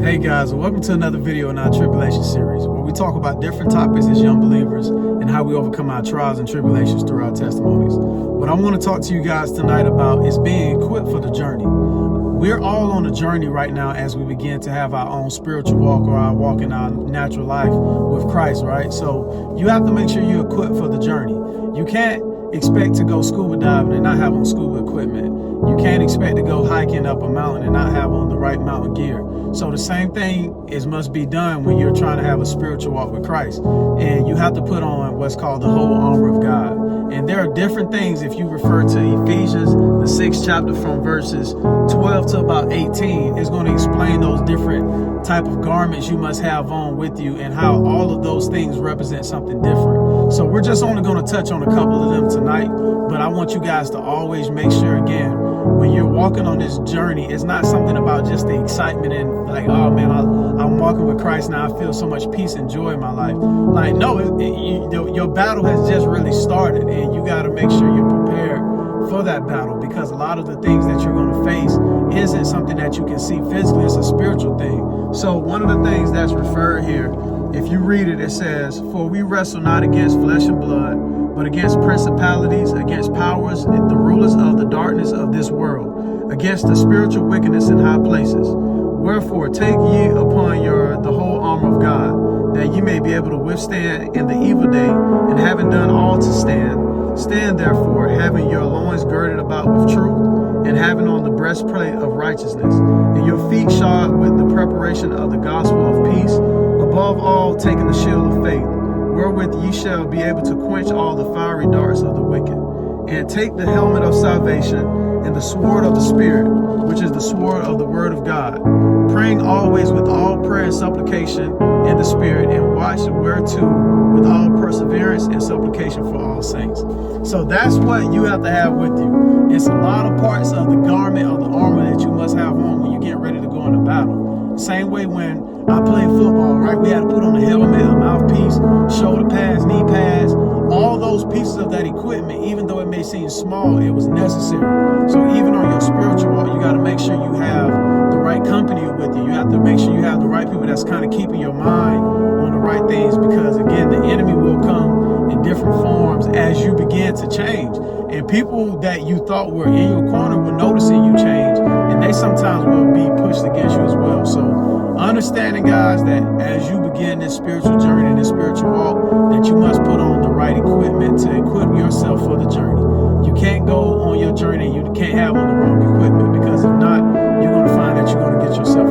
Hey guys, welcome to another video in our Tribulation series, where we talk about different topics as young believers and how we overcome our trials and tribulations through our testimonies. What I want to talk to you guys tonight about is being equipped for the journey. We're all on a journey right now as we begin to have our own spiritual walk or our walk in our natural life with Christ, right? So you have to make sure you're equipped for the journey. You can't expect to go scuba diving and not have on scuba equipment. You can't expect to go hiking up a mountain and not have on the right mountain gear. So the same thing must be done when you're trying to have a spiritual walk with Christ. And you have to put on what's called the whole armor of God. And there are different things. If you refer to Ephesians, the 6th chapter from verses 12 to about 18, is going to explain those different type of garments you must have on with you and how all of those things represent something different. So we're just only going to touch on a couple of them tonight, but I want you guys to always make sure, again, when you're walking on this journey, it's not something about just the excitement and like, oh man, I'm walking with Christ now, I feel so much peace and joy in my life. Like, no, your battle has just really started, and you got to make sure you're prepared for that battle, because a lot of the things that you're going to face isn't something that you can see physically. It's a spiritual thing. So one of the things that's referred here, if you read it, it says, "For we wrestle not against flesh and blood, but against principalities, against powers, the rulers of the darkness of this world, against the spiritual wickedness in high places. Wherefore take ye upon the whole armor of God, that ye may be able to withstand in the evil day, and having done all to stand, stand therefore, having your loins girded about with truth, and having on the breastplate of righteousness, and your feet shod with the preparation of the gospel of peace, above all taking the shield of faith, wherewith ye shall be able to quench all the fiery darts of the wicked, and take the helmet of salvation and the sword of the Spirit, which is the sword of the word of God, praying always with all prayer and supplication in the Spirit, and watch whereto with all perseverance and supplication for all saints." So that's what you have to have with you. It's a lot of parts of the garment or the armor that you must have on when you get ready to go into battle. Same way when I played football, right? We had to put on a helmet, a mouthpiece, shoulder pads, knee pads, all those pieces of that equipment. Even though it may seem small, it was necessary. So even on your spiritual walk, you got to make sure you have the right company with you. You have to make sure you have the right people that's kind of keeping your mind on the right things, because again, the enemy will come in different forms as you begin to change. And people that you thought were in your corner will noticing you change, and they sometimes will be pushed against you as well. So understanding, guys, that as you begin this spiritual journey, this spiritual walk, that you must put on the right equipment to equip yourself for the journey. You can't go on your journey and you can't have on the wrong equipment, because if not, you're going to find that you're going to get yourself